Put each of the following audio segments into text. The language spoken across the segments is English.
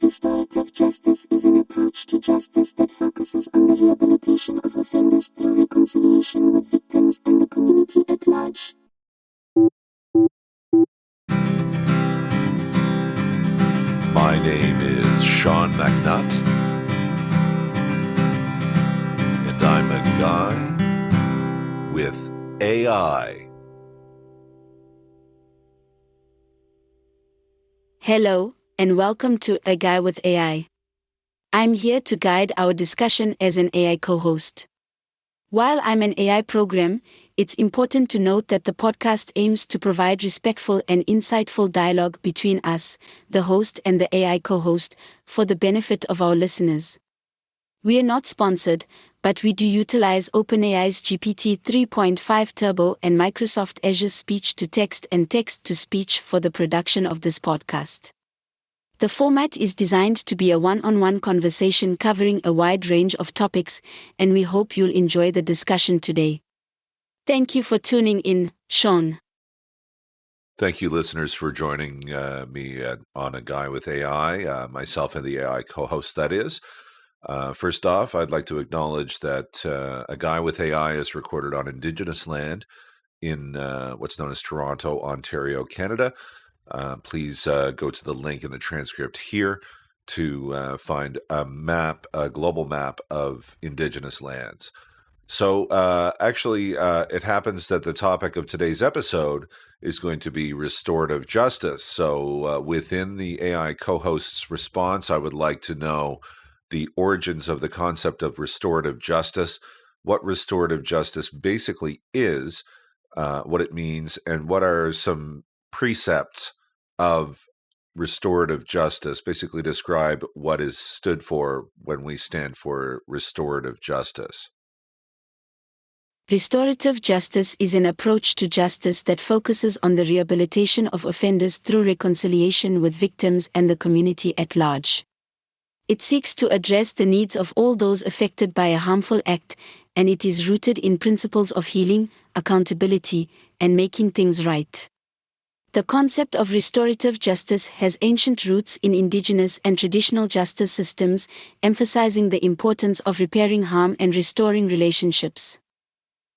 Restorative justice is an approach to justice that focuses on the rehabilitation of offenders through reconciliation with victims and the community at large. My name is Sean MacNutt, and I'm a guy with AI. Hello, and welcome to A Guy with AI. I'm here to guide our discussion as an AI co-host. While I'm an AI program, it's important to note that the podcast aims to provide respectful and insightful dialogue between us, the host and the AI co-host, for the benefit of our listeners. We are not sponsored, but we do utilize OpenAI's GPT 3.5 Turbo and Microsoft Azure's speech-to-text and text-to-speech for the production of this podcast. The format is designed to be a one-on-one conversation covering a wide range of topics, and we hope you'll enjoy the discussion today. Thank you for tuning in, Sean. Thank you, listeners, for joining me on A Guy with AI, myself and the AI co-host, that is. First off, I'd like to acknowledge that A Guy with AI is recorded on Indigenous land in what's known as Toronto, Ontario, Canada. Please go to the link in the transcript here to find a global map of Indigenous lands. So actually, it happens that the topic of today's episode is going to be restorative justice. So within the AI co-host's response, I would like to know the origins of the concept of restorative justice, what restorative justice basically is, what it means, and what are some precepts of restorative justice. Basically describe what is stood for when we stand for restorative justice. Restorative justice is an approach to justice that focuses on the rehabilitation of offenders through reconciliation with victims and the community at large. It seeks to address the needs of all those affected by a harmful act, and it is rooted in principles of healing, accountability, and making things right. The concept of restorative justice has ancient roots in indigenous and traditional justice systems, emphasizing the importance of repairing harm and restoring relationships.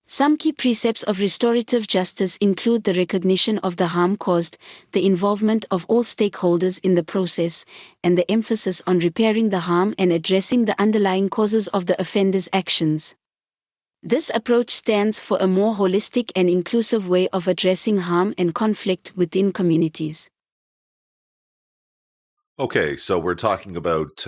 Some key precepts of restorative justice include the recognition of the harm caused, the involvement of all stakeholders in the process, and the emphasis on repairing the harm and addressing the underlying causes of the offender's actions. This approach stands for a more holistic and inclusive way of addressing harm and conflict within communities. Okay, so we're talking about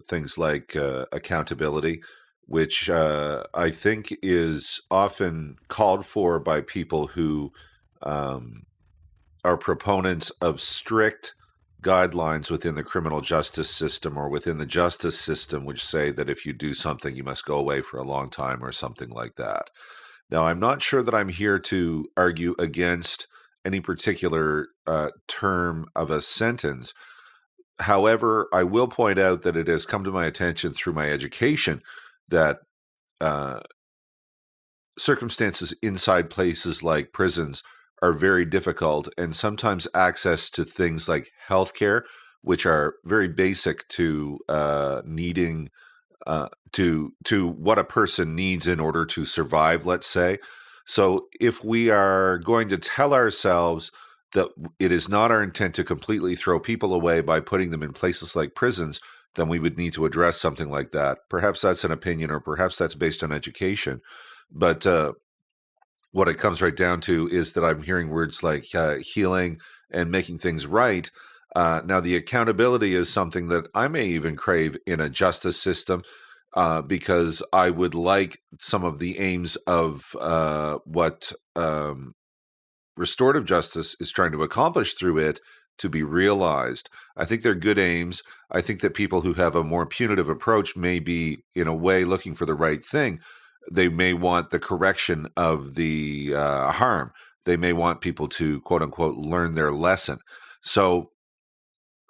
things like accountability, which I think is often called for by people who are proponents of strict guidelines within the criminal justice system or within the justice system, which say that if you do something, you must go away for a long time or something like that. Now, I'm not sure that I'm here to argue against any particular term of a sentence. However, I will point out that it has come to my attention through my education that circumstances inside places like prisons are very difficult, and sometimes access to things like healthcare, which are very basic to needing to what a person needs in order to survive, let's say. So if we are going to tell ourselves that it is not our intent to completely throw people away by putting them in places like prisons, then we would need to address something like that. Perhaps that's an opinion, or perhaps that's based on education. But what it comes right down to is that I'm hearing words like healing and making things right. Now, the accountability is something that I may even crave in a justice system because I would like some of the aims of what restorative justice is trying to accomplish through it to be realized. I think they're good aims. I think that people who have a more punitive approach may be, in a way, looking for the right thing. They may want the correction of the harm. They may want people to, quote unquote, learn their lesson. So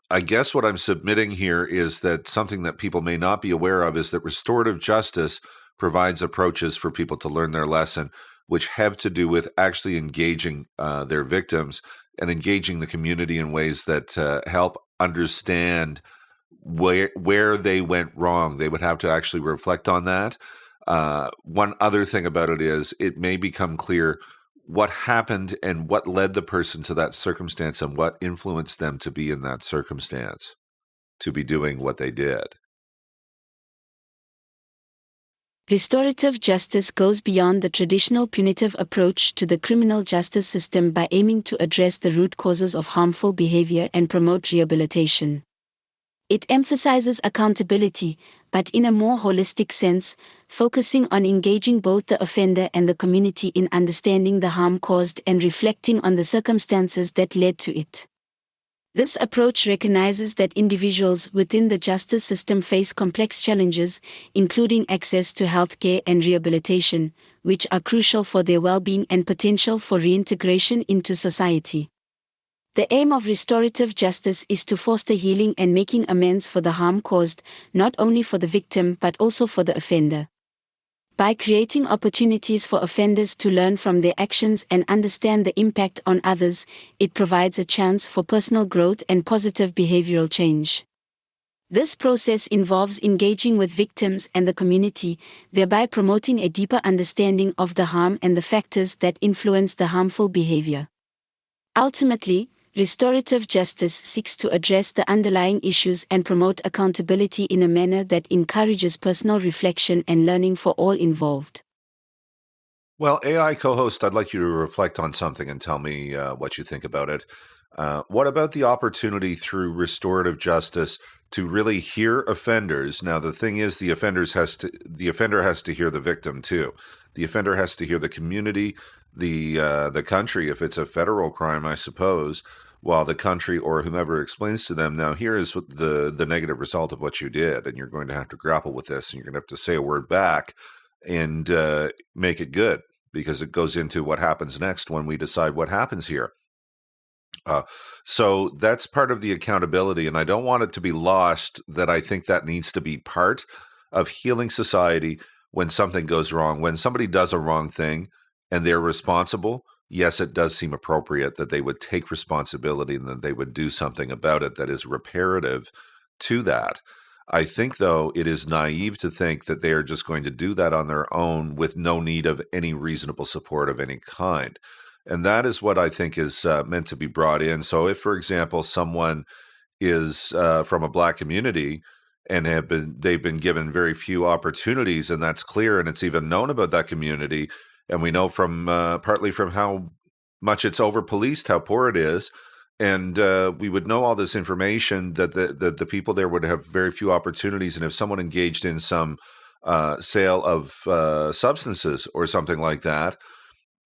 I guess what I'm submitting here is that something that people may not be aware of is that restorative justice provides approaches for people to learn their lesson, which have to do with actually engaging their victims and engaging the community in ways that help understand where they went wrong. They would have to actually reflect on that. One other thing about it is it may become clear what happened and what led the person to that circumstance and what influenced them to be in that circumstance, to be doing what they did. Restorative justice goes beyond the traditional punitive approach to the criminal justice system by aiming to address the root causes of harmful behavior and promote rehabilitation. It emphasizes accountability, but in a more holistic sense, focusing on engaging both the offender and the community in understanding the harm caused and reflecting on the circumstances that led to it. This approach recognizes that individuals within the justice system face complex challenges, including access to healthcare and rehabilitation, which are crucial for their well-being and potential for reintegration into society. The aim of restorative justice is to foster healing and making amends for the harm caused, not only for the victim but also for the offender. By creating opportunities for offenders to learn from their actions and understand the impact on others, it provides a chance for personal growth and positive behavioral change. This process involves engaging with victims and the community, thereby promoting a deeper understanding of the harm and the factors that influence the harmful behavior. Ultimately, restorative justice seeks to address the underlying issues and promote accountability in a manner that encourages personal reflection and learning for all involved. Well, AI co-host, I'd like you to reflect on something and tell me what you think about it. What about the opportunity through restorative justice to really hear offenders? Now, the thing is, the offender has to hear the victim too. The offender has to hear the community, the country, if it's a federal crime, I suppose, while the country or whomever explains to them, now here is the negative result of what you did, and you're going to have to grapple with this, and you're going to have to say a word back and make it good, because it goes into what happens next when we decide what happens here. So that's part of the accountability, and I don't want it to be lost that I think that needs to be part of healing society when something goes wrong. When somebody does a wrong thing and they're responsible, yes, it does seem appropriate that they would take responsibility and that they would do something about it that is reparative to that. I think, though, it is naive to think that they are just going to do that on their own with no need of any reasonable support of any kind. And that is what I think is meant to be brought in. So if, for example, someone is from a Black community and they've been given very few opportunities, and that's clear, and it's even known about that community, and we know from partly from how much it's over-policed, how poor it is, and we would know all this information that the people there would have very few opportunities, and if someone engaged in some sale of substances or something like that,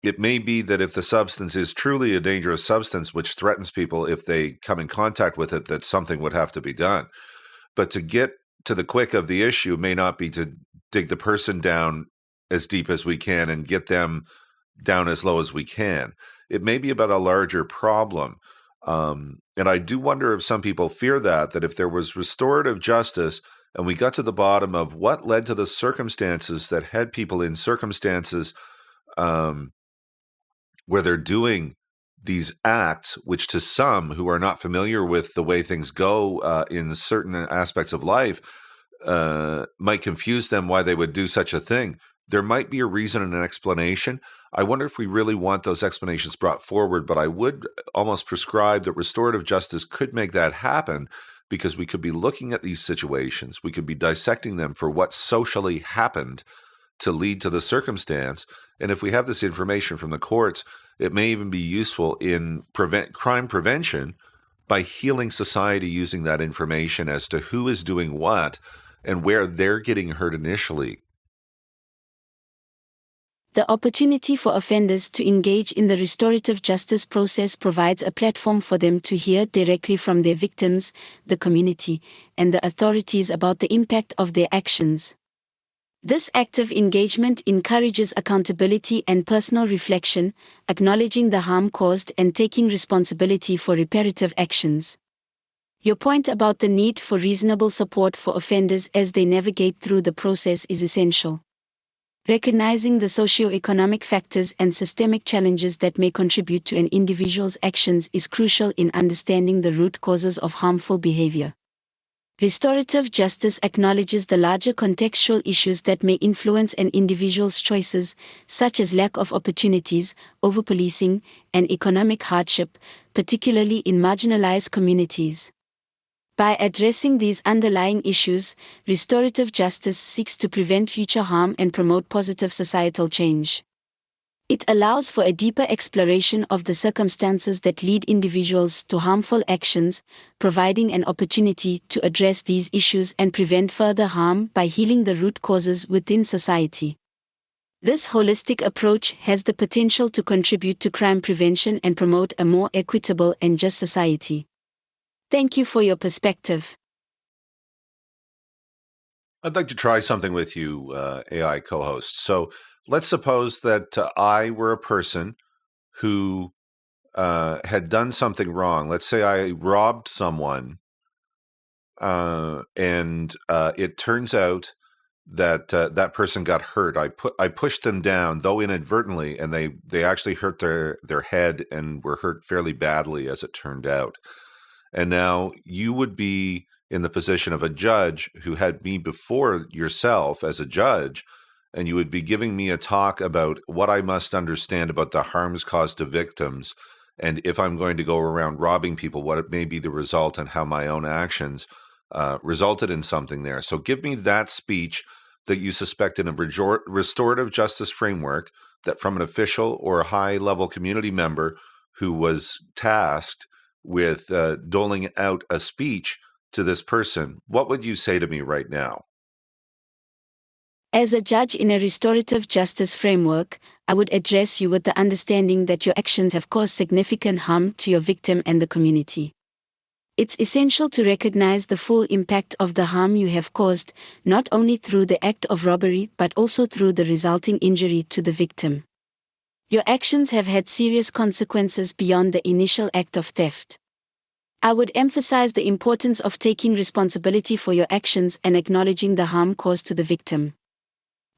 it may be that if the substance is truly a dangerous substance which threatens people if they come in contact with it, that something would have to be done. But to get to the quick of the issue may not be to dig the person down as deep as we can and get them down as low as we can. It may be about a larger problem. And I do wonder if some people fear that if there was restorative justice and we got to the bottom of what led to the circumstances that had people in circumstances where they're doing these acts, which to some who are not familiar with the way things go in certain aspects of life might confuse them why they would do such a thing. There might be a reason and an explanation. I wonder if we really want those explanations brought forward, but I would almost prescribe that restorative justice could make that happen, because we could be looking at these situations, we could be dissecting them for what socially happened to lead to the circumstance. And if we have this information from the courts, it may even be useful in crime prevention by healing society using that information as to who is doing what and where they're getting hurt initially. The opportunity for offenders to engage in the restorative justice process provides a platform for them to hear directly from their victims, the community, and the authorities about the impact of their actions. This active engagement encourages accountability and personal reflection, acknowledging the harm caused and taking responsibility for reparative actions. Your point about the need for reasonable support for offenders as they navigate through the process is essential. Recognizing the socio-economic factors and systemic challenges that may contribute to an individual's actions is crucial in understanding the root causes of harmful behavior. Restorative justice acknowledges the larger contextual issues that may influence an individual's choices, such as lack of opportunities, overpolicing, and economic hardship, particularly in marginalized communities. By addressing these underlying issues, restorative justice seeks to prevent future harm and promote positive societal change. It allows for a deeper exploration of the circumstances that lead individuals to harmful actions, providing an opportunity to address these issues and prevent further harm by healing the root causes within society. This holistic approach has the potential to contribute to crime prevention and promote a more equitable and just society. Thank you for your perspective. I'd like to try something with you, AI co-host. So let's suppose that I were a person who had done something wrong. Let's say I robbed someone, and it turns out that that person got hurt. I pushed them down, though inadvertently, and they actually hurt their head and were hurt fairly badly, as it turned out. And now you would be in the position of a judge who had me before yourself as a judge, and you would be giving me a talk about what I must understand about the harms caused to victims, and if I'm going to go around robbing people, what it may be the result and how my own actions resulted in something there. So give me that speech that you suspect in a restorative justice framework, that from an official or a high-level community member who was tasked with doling out a speech to this person. What would you say to me right now? As a judge in a restorative justice framework, I would address you with the understanding that your actions have caused significant harm to your victim and the community. It's essential to recognize the full impact of the harm you have caused, not only through the act of robbery but also through the resulting injury to the victim. Your actions have had serious consequences beyond the initial act of theft. I would emphasize the importance of taking responsibility for your actions and acknowledging the harm caused to the victim.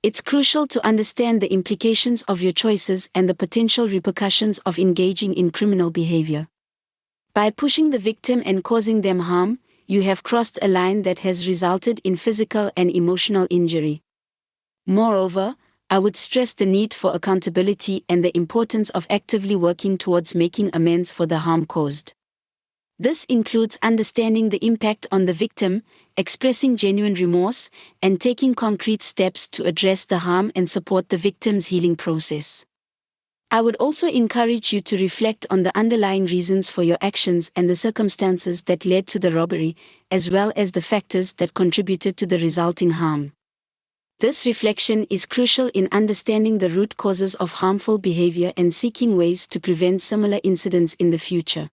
It's crucial to understand the implications of your choices and the potential repercussions of engaging in criminal behavior. By pushing the victim and causing them harm, you have crossed a line that has resulted in physical and emotional injury. Moreover, I would stress the need for accountability and the importance of actively working towards making amends for the harm caused. This includes understanding the impact on the victim, expressing genuine remorse, and taking concrete steps to address the harm and support the victim's healing process. I would also encourage you to reflect on the underlying reasons for your actions and the circumstances that led to the robbery, as well as the factors that contributed to the resulting harm. This reflection is crucial in understanding the root causes of harmful behavior and seeking ways to prevent similar incidents in the future.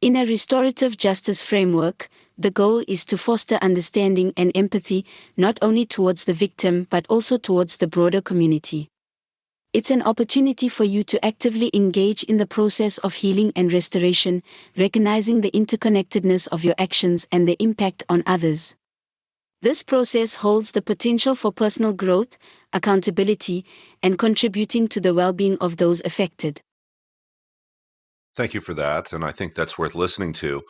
In a restorative justice framework, the goal is to foster understanding and empathy, not only towards the victim but also towards the broader community. It's an opportunity for you to actively engage in the process of healing and restoration, recognizing the interconnectedness of your actions and the impact on others. This process holds the potential for personal growth, accountability, and contributing to the well-being of those affected. Thank you for that, and I think that's worth listening to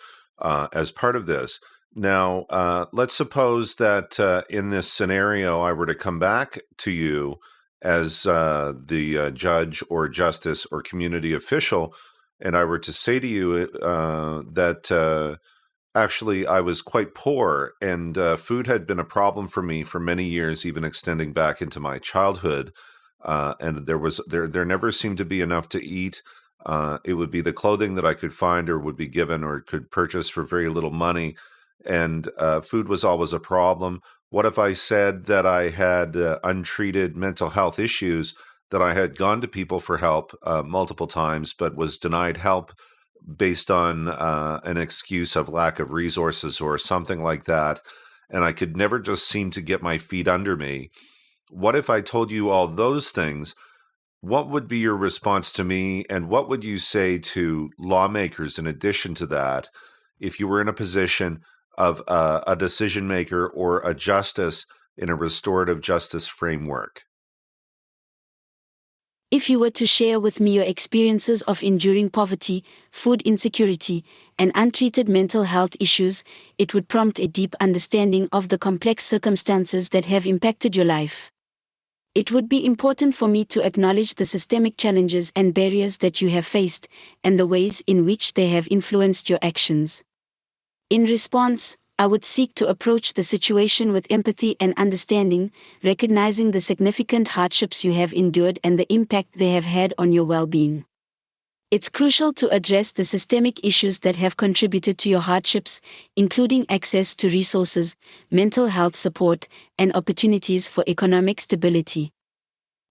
as part of this. Now, let's suppose that in this scenario, I were to come back to you as the judge or justice or community official, and I were to say to you that actually I was quite poor, and food had been a problem for me for many years, even extending back into my childhood, and there never seemed to be enough to eat. It would be the clothing that I could find or would be given or could purchase for very little money, and food was always a problem. What if I said that I had untreated mental health issues, that I had gone to people for help multiple times, but was denied help based on an excuse of lack of resources or something like that, and I could never just seem to get my feet under me? What if I told you all those things? What would be your response to me, and what would you say to lawmakers in addition to that if you were in a position of a decision maker or a justice in a restorative justice framework? If you were to share with me your experiences of enduring poverty, food insecurity, and untreated mental health issues, it would prompt a deep understanding of the complex circumstances that have impacted your life. It would be important for me to acknowledge the systemic challenges and barriers that you have faced, and the ways in which they have influenced your actions. In response, I would seek to approach the situation with empathy and understanding, recognizing the significant hardships you have endured and the impact they have had on your well-being. It's crucial to address the systemic issues that have contributed to your hardships, including access to resources, mental health support, and opportunities for economic stability.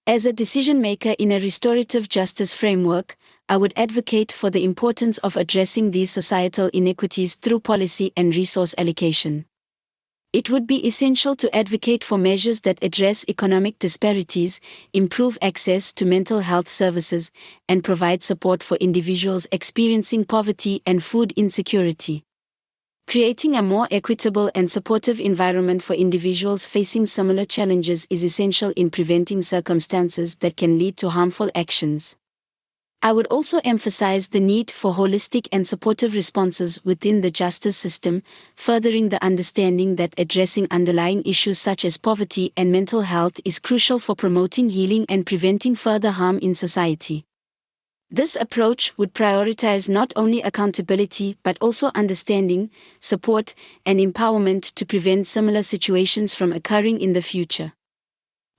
As a decision maker in a restorative justice framework, I would advocate for the importance of addressing these societal inequities through policy and resource allocation. It would be essential to advocate for measures that address economic disparities, improve access to mental health services, and provide support for individuals experiencing poverty and food insecurity. Creating a more equitable and supportive environment for individuals facing similar challenges is essential in preventing circumstances that can lead to harmful actions. I would also emphasize the need for holistic and supportive responses within the justice system, furthering the understanding that addressing underlying issues such as poverty and mental health is crucial for promoting healing and preventing further harm in society. This approach would prioritize not only accountability but also understanding, support, and empowerment to prevent similar situations from occurring in the future.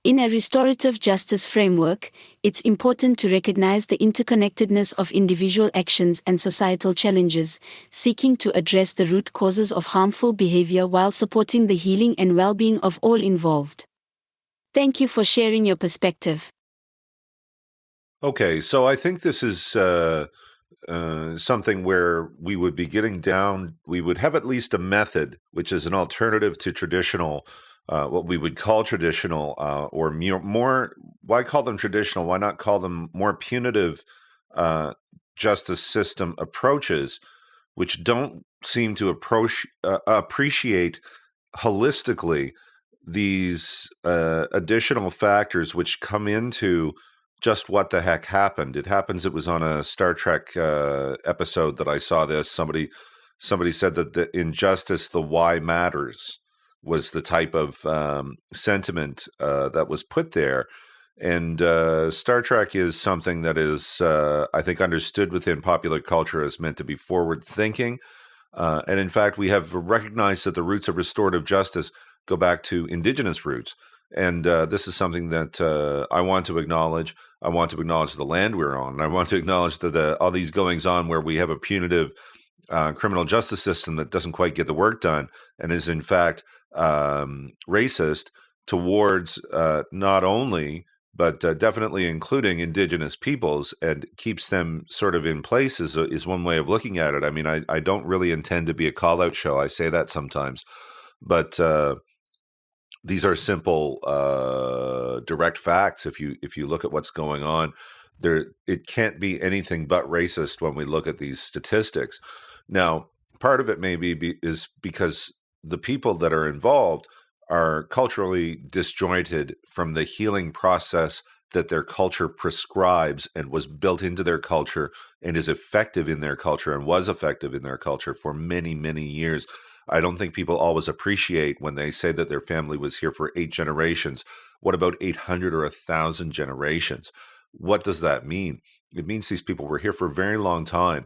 In a restorative justice framework, it's important to recognize the interconnectedness of individual actions and societal challenges, seeking to address the root causes of harmful behavior while supporting the healing and well-being of all involved. Thank you for sharing your perspective. Okay, so I think this is something where we would be getting down, we would have at least a method, which is an alternative to traditional, what we would call traditional, or more, why call them traditional? Why not call them more punitive justice system approaches, which don't seem to appreciate holistically these additional factors which come into just what the heck happened. It happens. It was on a Star Trek episode that I saw this. Somebody said that the injustice, the why matters, was the type of sentiment that was put there. And Star Trek is something that is, I think, understood within popular culture as meant to be forward thinking. And in fact, we have recognized that the roots of restorative justice go back to indigenous roots. And this is something that I want to acknowledge. I want to acknowledge the land we're on. I want to acknowledge that all these goings on where we have a punitive criminal justice system that doesn't quite get the work done and is in fact racist towards not only, but definitely including indigenous peoples, and keeps them sort of in place is one way of looking at it. I mean, I don't really intend to be a call-out show. I say that sometimes. But these are simple, direct facts. If you look at what's going on, it can't be anything but racist when we look at these statistics. Now, part of it is because the people that are involved are culturally disjointed from the healing process that their culture prescribes and was built into their culture and is effective in their culture and was effective in their culture for many, many years. I don't think people always appreciate when they say that their family was here for 8 generations. What about 800 or 1,000 generations? What does that mean? It means these people were here for a very long time,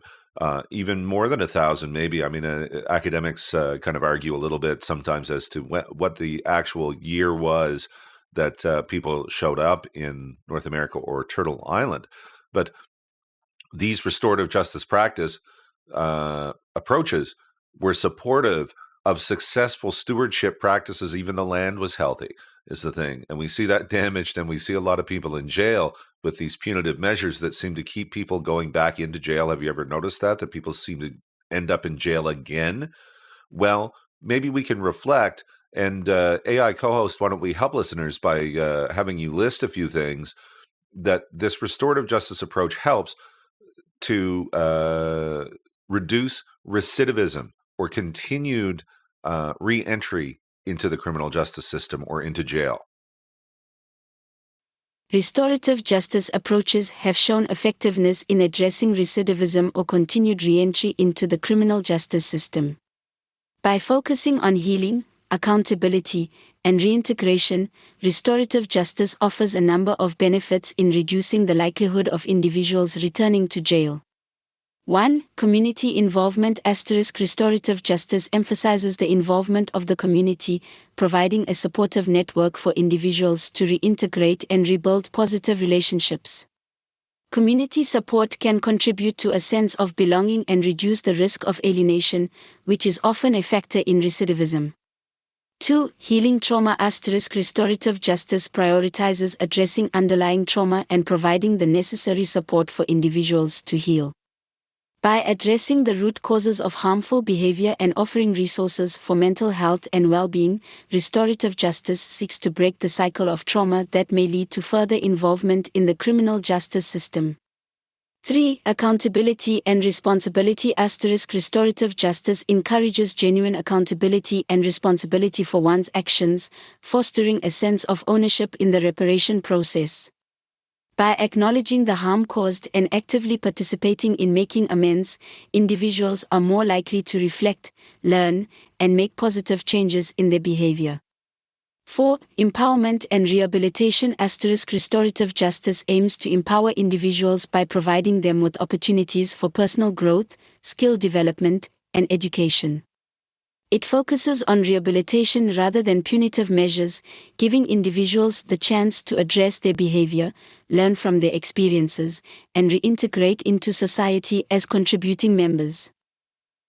even more than 1,000 maybe. I mean, academics kind of argue a little bit sometimes as to what the actual year was that people showed up in North America or Turtle Island. But these restorative justice practice approaches were supportive of successful stewardship practices. Even the land was healthy, is the thing. And we see that damaged, and we see a lot of people in jail with these punitive measures that seem to keep people going back into jail. Have you ever noticed that people seem to end up in jail again? Well, maybe we can reflect. And AI co-host, why don't we help listeners by having you list a few things that this restorative justice approach helps to reduce recidivism or continued re-entry into the criminal justice system or into jail? Restorative justice approaches have shown effectiveness in addressing recidivism or continued re-entry into the criminal justice system. By focusing on healing, accountability, and reintegration, restorative justice offers a number of benefits in reducing the likelihood of individuals returning to jail. 1. Community involvement. Restorative justice emphasizes the involvement of the community, providing a supportive network for individuals to reintegrate and rebuild positive relationships. Community support can contribute to a sense of belonging and reduce the risk of alienation, which is often a factor in recidivism. 2. Healing trauma. Restorative justice prioritizes addressing underlying trauma and providing the necessary support for individuals to heal. By addressing the root causes of harmful behavior and offering resources for mental health and well-being, restorative justice seeks to break the cycle of trauma that may lead to further involvement in the criminal justice system. 3. Accountability and responsibility. Restorative justice encourages genuine accountability and responsibility for one's actions, fostering a sense of ownership in the reparation process. By acknowledging the harm caused and actively participating in making amends, individuals are more likely to reflect, learn, and make positive changes in their behavior. 4. Empowerment and rehabilitation. Restorative justice aims to empower individuals by providing them with opportunities for personal growth, skill development, and education. It focuses on rehabilitation rather than punitive measures, giving individuals the chance to address their behavior, learn from their experiences, and reintegrate into society as contributing members.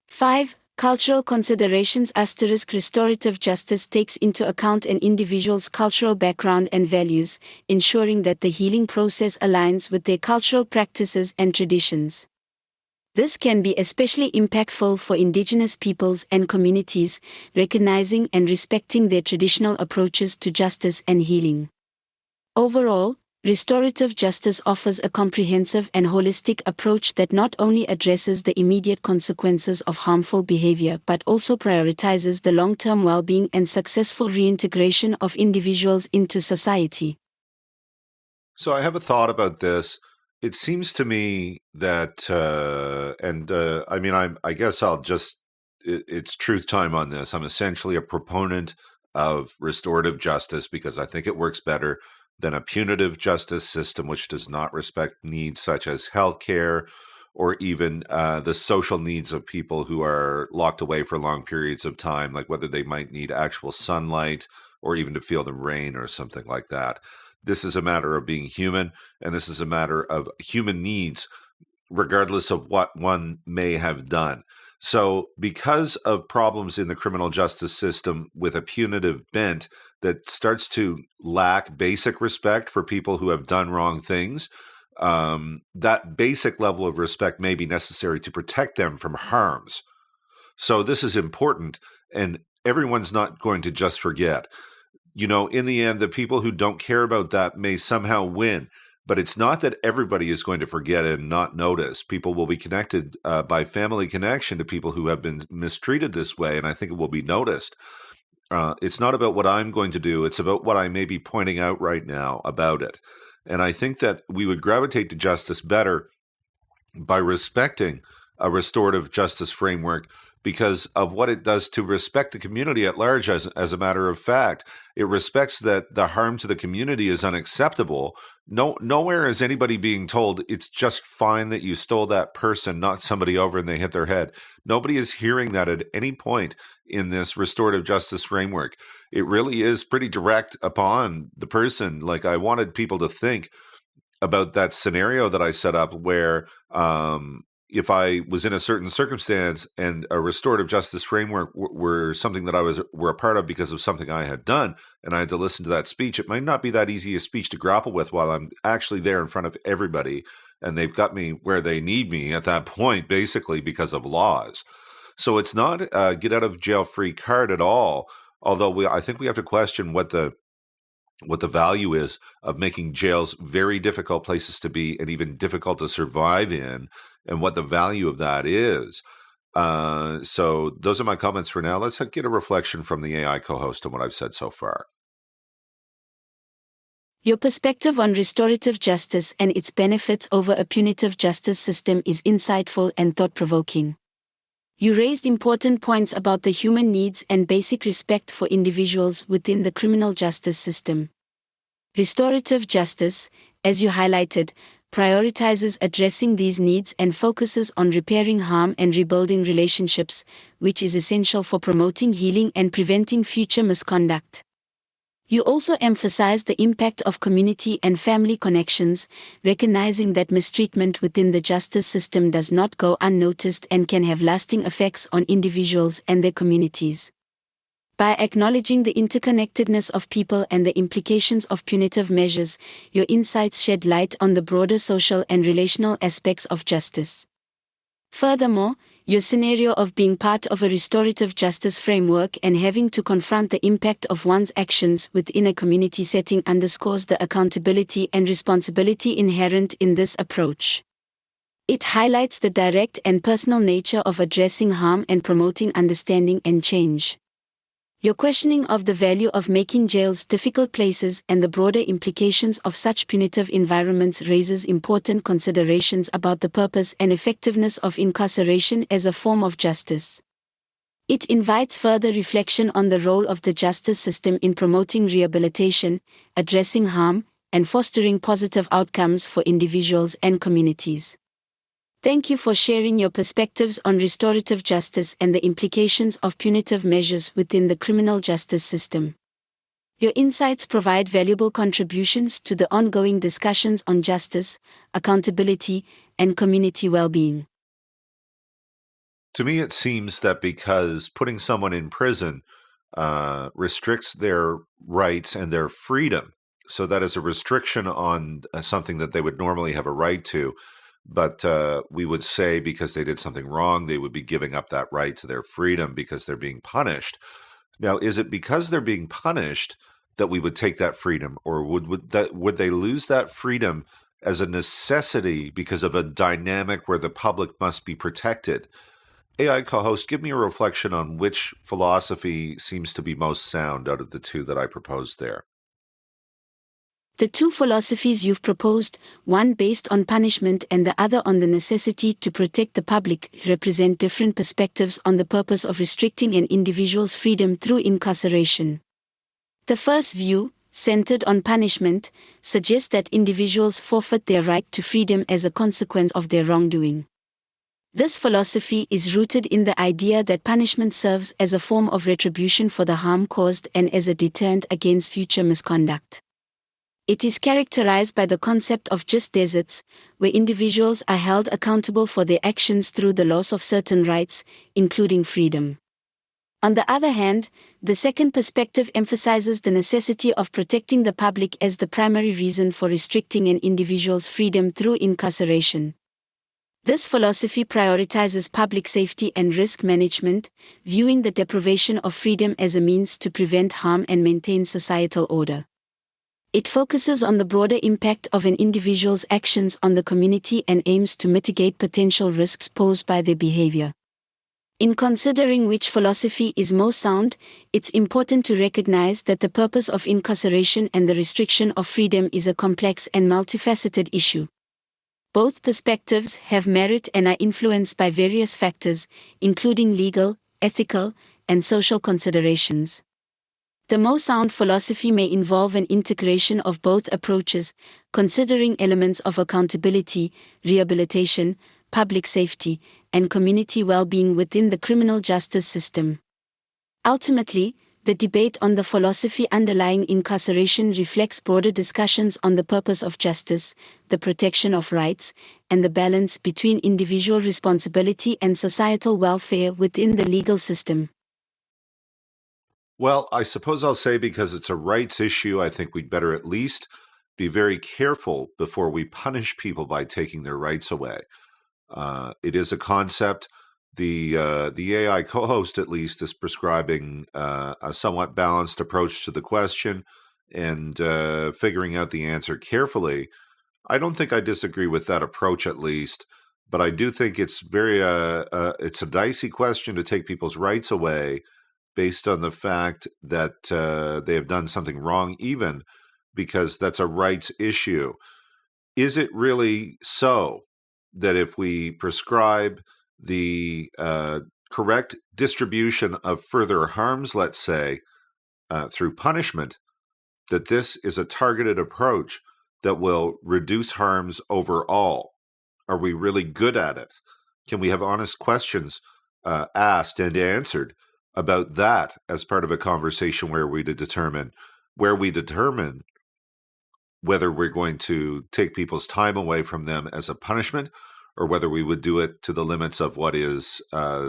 5. Cultural considerations. Restorative justice takes into account an individual's cultural background and values, ensuring that the healing process aligns with their cultural practices and traditions. This can be especially impactful for Indigenous peoples and communities, recognizing and respecting their traditional approaches to justice and healing. Overall, restorative justice offers a comprehensive and holistic approach that not only addresses the immediate consequences of harmful behavior but also prioritizes the long-term well-being and successful reintegration of individuals into society. So I have a thought about this. It seems to me that, I guess it's truth time on this. I'm essentially a proponent of restorative justice because I think it works better than a punitive justice system, which does not respect needs such as healthcare or even the social needs of people who are locked away for long periods of time, like whether they might need actual sunlight or even to feel the rain or something like that. This is a matter of being human, and this is a matter of human needs, regardless of what one may have done. So, because of problems in the criminal justice system with a punitive bent that starts to lack basic respect for people who have done wrong things, that basic level of respect may be necessary to protect them from harms. So, this is important, and everyone's not going to just forget. In the end, the people who don't care about that may somehow win. But it's not that everybody is going to forget it and not notice. People will be connected by family connection to people who have been mistreated this way, and I think it will be noticed. It's not about what I'm going to do. It's about what I may be pointing out right now about it. And I think that we would gravitate to justice better by respecting a restorative justice framework because of what it does to respect the community at large. As a matter of fact, it respects that the harm to the community is unacceptable. Nowhere is anybody being told it's just fine that you stole that person, knocked somebody over and they hit their head. Nobody is hearing that at any point in this restorative justice framework. It really is pretty direct upon the person. Like, I wanted people to think about that scenario that I set up where if I was in a certain circumstance and a restorative justice framework were something that were a part of because of something I had done, and I had to listen to that speech, it might not be that easy a speech to grapple with while I'm actually there in front of everybody, and they've got me where they need me at that point, basically because of laws. So it's not a get out of jail free card at all. Although I think we have to question what the value is of making jails very difficult places to be and even difficult to survive in, and what the value of that is. So those are my comments for now. Let's get a reflection from the AI co-host on what I've said so far. Your perspective on restorative justice and its benefits over a punitive justice system is insightful and thought-provoking. You raised important points about the human needs and basic respect for individuals within the criminal justice system. Restorative justice, as you highlighted, prioritizes addressing these needs and focuses on repairing harm and rebuilding relationships, which is essential for promoting healing and preventing future misconduct. You also emphasize the impact of community and family connections, recognizing that mistreatment within the justice system does not go unnoticed and can have lasting effects on individuals and their communities. By acknowledging the interconnectedness of people and the implications of punitive measures, your insights shed light on the broader social and relational aspects of justice. Furthermore, your scenario of being part of a restorative justice framework and having to confront the impact of one's actions within a community setting underscores the accountability and responsibility inherent in this approach. It highlights the direct and personal nature of addressing harm and promoting understanding and change. Your questioning of the value of making jails difficult places and the broader implications of such punitive environments raises important considerations about the purpose and effectiveness of incarceration as a form of justice. It invites further reflection on the role of the justice system in promoting rehabilitation, addressing harm, and fostering positive outcomes for individuals and communities. Thank you for sharing your perspectives on restorative justice and the implications of punitive measures within the criminal justice system. Your insights provide valuable contributions to the ongoing discussions on justice, accountability, and community well-being. To me, it seems that because putting someone in prison restricts their rights and their freedom, so that is a restriction on something that they would normally have a right to. But we would say because they did something wrong, they would be giving up that right to their freedom because they're being punished. Now, is it because they're being punished that we would take that freedom, or would they lose that freedom as a necessity because of a dynamic where the public must be protected? AI co-host, give me a reflection on which philosophy seems to be most sound out of the two that I proposed there. The two philosophies you've proposed, one based on punishment and the other on the necessity to protect the public, represent different perspectives on the purpose of restricting an individual's freedom through incarceration. The first view, centered on punishment, suggests that individuals forfeit their right to freedom as a consequence of their wrongdoing. This philosophy is rooted in the idea that punishment serves as a form of retribution for the harm caused and as a deterrent against future misconduct. It is characterized by the concept of just deserts, where individuals are held accountable for their actions through the loss of certain rights, including freedom. On the other hand, the second perspective emphasizes the necessity of protecting the public as the primary reason for restricting an individual's freedom through incarceration. This philosophy prioritizes public safety and risk management, viewing the deprivation of freedom as a means to prevent harm and maintain societal order. It focuses on the broader impact of an individual's actions on the community and aims to mitigate potential risks posed by their behavior. In considering which philosophy is most sound, it's important to recognize that the purpose of incarceration and the restriction of freedom is a complex and multifaceted issue. Both perspectives have merit and are influenced by various factors, including legal, ethical, and social considerations. The most sound philosophy may involve an integration of both approaches, considering elements of accountability, rehabilitation, public safety, and community well-being within the criminal justice system. Ultimately, the debate on the philosophy underlying incarceration reflects broader discussions on the purpose of justice, the protection of rights, and the balance between individual responsibility and societal welfare within the legal system. Well, I suppose I'll say because it's a rights issue, I think we'd better at least be very careful before we punish people by taking their rights away. It is a concept. The AI co-host, at least, is prescribing a somewhat balanced approach to the question and figuring out the answer carefully. I don't think I disagree with that approach, at least, but I do think it's it's a dicey question to take people's rights away based on the fact that they have done something wrong, even because that's a rights issue. Is it really so that if we prescribe the correct distribution of further harms, let's say, through punishment, that this is a targeted approach that will reduce harms overall? Are we really good at it? Can we have honest questions asked and answered about that as part of a conversation where we determine whether we're going to take people's time away from them as a punishment, or whether we would do it to the limits of what is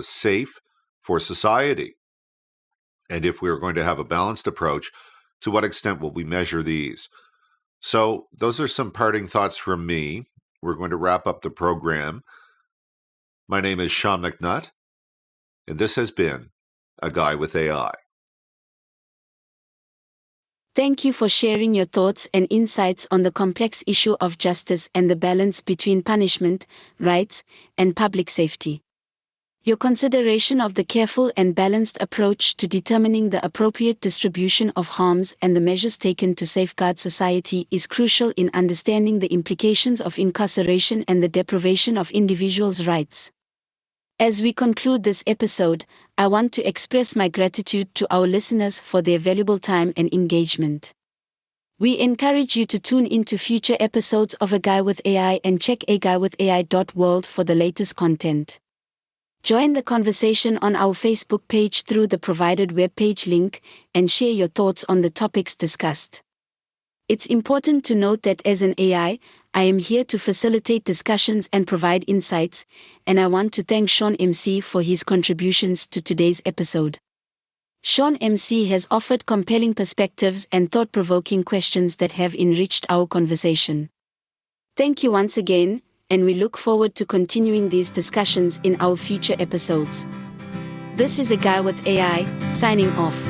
safe for society? And if we're going to have a balanced approach, to what extent will we measure these? So those are some parting thoughts from me. We're going to wrap up the program. My name is Sean MacNutt, and this has been A Guy with AI. Thank you for sharing your thoughts and insights on the complex issue of justice and the balance between punishment, rights, and public safety. Your consideration of the careful and balanced approach to determining the appropriate distribution of harms and the measures taken to safeguard society is crucial in understanding the implications of incarceration and the deprivation of individuals' rights. As we conclude this episode, I want to express my gratitude to our listeners for their valuable time and engagement. We encourage you to tune into future episodes of A Guy with AI and check aguywithai.world for the latest content. Join the conversation on our Facebook page through the provided webpage link and share your thoughts on the topics discussed. It's important to note that as an AI, I am here to facilitate discussions and provide insights, and I want to thank Sean MC for his contributions to today's episode. Sean MC has offered compelling perspectives and thought-provoking questions that have enriched our conversation. Thank you once again, and we look forward to continuing these discussions in our future episodes. This is A Guy with AI, signing off.